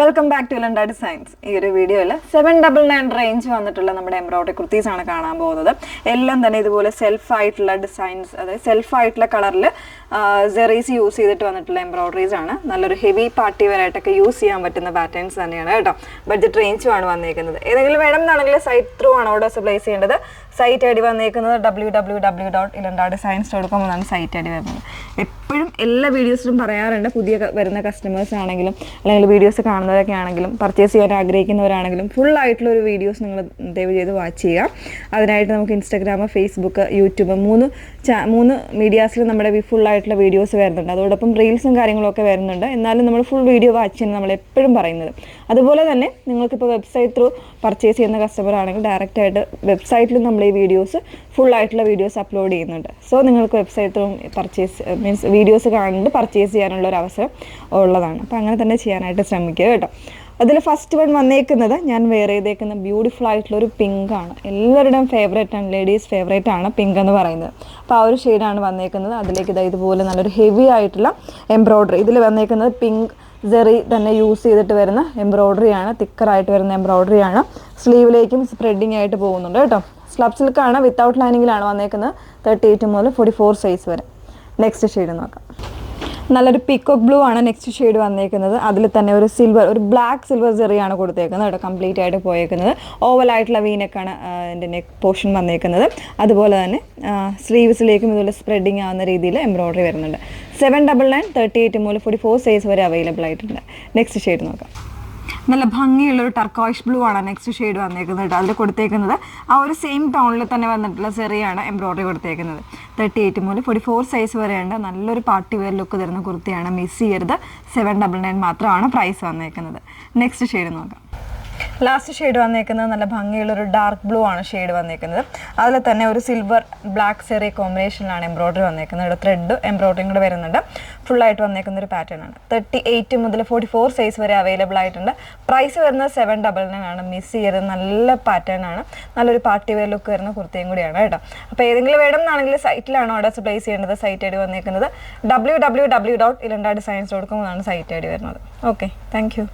Welcome back to Elanda designs. ഈ ഒരു വീഡിയോയിൽ 799 റേഞ്ച് വന്നിട്ടുള്ള നമ്മുടെ എംബ്രോയിഡറി കുർത്തീസ് ആണ് കാണാൻ പോകുന്നത്. എല്ലാം തന്നെ ഇതുപോലെ സെൽഫായിട്ടുള്ള ഡിസൈൻസ്, അതായത് സെൽഫായിട്ടുള്ള കളറിൽ ജെറീസ് യൂസ് ചെയ്തിട്ട് വന്നിട്ടുള്ള എംബ്രോയിഡറീസ് ആണ്. നല്ലൊരു ഹെവി പാർട്ടി വെയറായിട്ടൊക്കെ യൂസ് ചെയ്യാൻ പറ്റുന്ന പാറ്റേൺസ് തന്നെയാണ് കേട്ടോ. ബഡ്ജറ്റ് റേഞ്ചുമാണ് വന്നേക്കുന്നത്. ഏതെങ്കിലും വേണം എന്നാണെങ്കിൽ സൈറ്റ് ത്രൂ ആണ് ഓർഡേഴ്സ് പ്ലേസ് ചെയ്യേണ്ടത്. സൈറ്റ് ഐ ഡി വന്നേക്കുന്നത് www.ilandadesigns.com എന്നാണ് സൈറ്റ് ഐ ഡി വരുന്നത്. എപ്പോഴും എല്ലാ വീഡിയോസിലും പറയാറുണ്ട്, പുതിയ വരുന്ന കസ്റ്റമേഴ്സ് ആണെങ്കിലും അല്ലെങ്കിൽ വീഡിയോസ് കാണുന്നവരൊക്കെ ആണെങ്കിലും പർച്ചേസ് ചെയ്യാൻ ആഗ്രഹിക്കുന്നവരാണെങ്കിലും ഫുൾ ആയിട്ടുള്ള ഒരു വീഡിയോസ് നിങ്ങൾ ദയവ് ചെയ്ത് വാച്ച് ചെയ്യുക. അതിനായിട്ട് നമുക്ക് ഇൻസ്റ്റാഗ്രാം, ഫേസ്ബുക്ക്, യൂട്യൂബ് മൂന്ന് മീഡിയാസിൽ നമ്മുടെ ഫുൾ ആയിട്ടുള്ള വീഡിയോസ് വരുന്നുണ്ട്. അതോടൊപ്പം റീൽസും കാര്യങ്ങളൊക്കെ വരുന്നുണ്ട്. എന്നാലും നമ്മൾ ഫുൾ വീഡിയോ വാച്ച് ചെയ്യുന്നത് നമ്മൾ എപ്പോഴും പറയുന്നത്. അതുപോലെ തന്നെ നിങ്ങൾക്കിപ്പോൾ വെബ്സൈറ്റ് ത്രൂ പർച്ചേസ് ചെയ്യുന്ന കസ്റ്റമർ ആണെങ്കിൽ ഡയറക്റ്റായിട്ട് വെബ്സൈറ്റിലും നമ്മൾ ഈ വീഡിയോസ് ഫുൾ ആയിട്ടുള്ള വീഡിയോസ് അപ്ലോഡ് ചെയ്യുന്നുണ്ട്. സോ നിങ്ങൾക്ക് website through purchase means videos കാണുന്നത് പർച്ചേസ് ചെയ്യാനുള്ള ഒരു അവസരം ഉള്ളതാണ്. അപ്പോൾ അങ്ങനെ തന്നെ ചെയ്യാനായിട്ട് ശ്രമിക്കുക കേട്ടോ. അതിൽ ഫസ്റ്റ് വൺ വന്നേക്കുന്നത് ഞാൻ വെയർ ചെയ്തേക്കുന്ന ബ്യൂട്ടിഫുൾ ആയിട്ടുള്ള ഒരു പിങ്ക് ആണ്. എല്ലാവരുടെയും ഫേവറേറ്റ് ആണ്, ലേഡീസ് ഫേവറേറ്റ് ആണ് പിങ്ക് എന്ന് പറയുന്നത്. അപ്പോൾ ആ ഒരു ഷെയ്ഡാണ് വന്നേക്കുന്നത്. അതിലേക്ക് ഇതുപോലെ നല്ലൊരു ഹെവി ആയിട്ടുള്ള എംബ്രോയ്ഡറി. ഇതിൽ വന്നേക്കുന്നത് പിങ്ക് ജെറി തന്നെ യൂസ് ചെയ്തിട്ട് വരുന്ന എംബ്രോയ്ഡറിയാണ്, തിക്കറായിട്ട് വരുന്ന എംബ്രോയ്ഡറിയാണ്. സ്ലീവിലേക്കും സ്പ്രെഡിങ് ആയിട്ട് പോകുന്നുണ്ട് കേട്ടോ. സ്ലബ് സിൽക്കാണ്, വിത്തൗട്ട് ലൈനിങ്ങിലാണ് വന്നേക്കുന്നത്. 38 മുതൽ 44 സൈസ് വരെ. നെക്സ്റ്റ് ഷെയ്ഡ് നോക്കാം. നല്ലൊരു പീക്കോക്ക് ബ്ലൂ ആണ് നെക്സ്റ്റ് ഷെയ്ഡ് വന്നേക്കുന്നത്. അതിൽ തന്നെ ഒരു ബ്ലാക്ക് സിൽവർ ജെറിയാണ് കൊടുത്തേക്കുന്നത് കേട്ടോ. കംപ്ലീറ്റ് ആയിട്ട് പോയേക്കുന്നത് ഓവലായിട്ടുള്ള വീനെക്കാണ് എൻ്റെ നെക്ക് പോർഷൻ വന്നേക്കുന്നത്. അതുപോലെ തന്നെ സ്ലീവ്സിലേക്കും ഇതുപോലെ സ്പ്രെഡിങ് ആവുന്ന രീതിയിൽ എംബ്രോയ്ഡറി വരുന്നുണ്ട്. 799 38 മുതൽ 44 സൈസ് വരെ അവൈലബിൾ ആയിട്ടുണ്ട്. നെക്സ്റ്റ് ഷെയ്ഡ് നോക്കാം. നല്ല ഭംഗിയുള്ളൊരു ടർക്കോയിഷ് ബ്ലൂ ആണ് നെക്സ്റ്റ് ഷെയ്ഡ് വന്നേക്കുന്നത് കേട്ടോ. അതിൽ കൊടുത്തേക്കുന്നത് ആ ഒരു സെയിം ടോണിൽ തന്നെ വന്നിട്ടുള്ള ചെറിയാണ് എംബ്രോയ്ഡറി കൊടുത്തേക്കുന്നത്. 38 മുതൽ 44 സൈസ് വരെയുണ്ട്. നല്ലൊരു പാർട്ടി വെയർ ലുക്ക് തരുന്ന കുർത്തിയാണ്, മിസ് ചെയ്യരുത്. 799 മാത്രമാണ് പ്രൈസ് വന്നേക്കുന്നത്. നെക്സ്റ്റ് ഷെയ്ഡ് നോക്കാം. ലാസ്റ്റ് ഷെയ്ഡ് വന്നേക്കുന്നത് നല്ല ഭംഗിയുള്ളൊരു ഡാർക്ക് ബ്ലൂ ആണ് ഷെയ്ഡ് വന്നേക്കുന്നത്. അതിൽ തന്നെ ഒരു സിൽവർ ബ്ലാക്ക് സെറി കോമ്പിനേഷനിലാണ് എംബ്രോയ്ഡറി വന്നേക്കുന്നത്. ഇവിടെ ത്രെഡ് എംബ്രോയ്ഡറിയും കൂടെ വരുന്നുണ്ട്. ഫുള്ളായിട്ട് വന്നേക്കുന്ന ഒരു പാറ്റേൺ ആണ്. 38 മുതൽ 44 സൈസ് വരെ അവൈലബിൾ ആയിട്ടുണ്ട്. പ്രൈസ് വരുന്നത് 799 ആണ്. മിസ് ചെയ്യരുത്. നല്ല പാറ്റേൺ ആണ്, നല്ലൊരു പാർട്ടി വെയർ ലുക്ക് വരുന്ന കുർത്തിയും കൂടിയാണ് കേട്ടോ. അപ്പോൾ ഏതെങ്കിലും വേണം എന്നാണെങ്കിൽ സൈറ്റിലാണ് ഓർഡേഴ്സ് പ്ലേസ് ചെയ്യേണ്ടത്. സൈറ്റ് ഐ ഡി വന്നേക്കുന്നത് www.ilandadesigns.com എന്നാണ് സൈറ്റ് ഐ ഡി വരുന്നത്. Okay, thank you.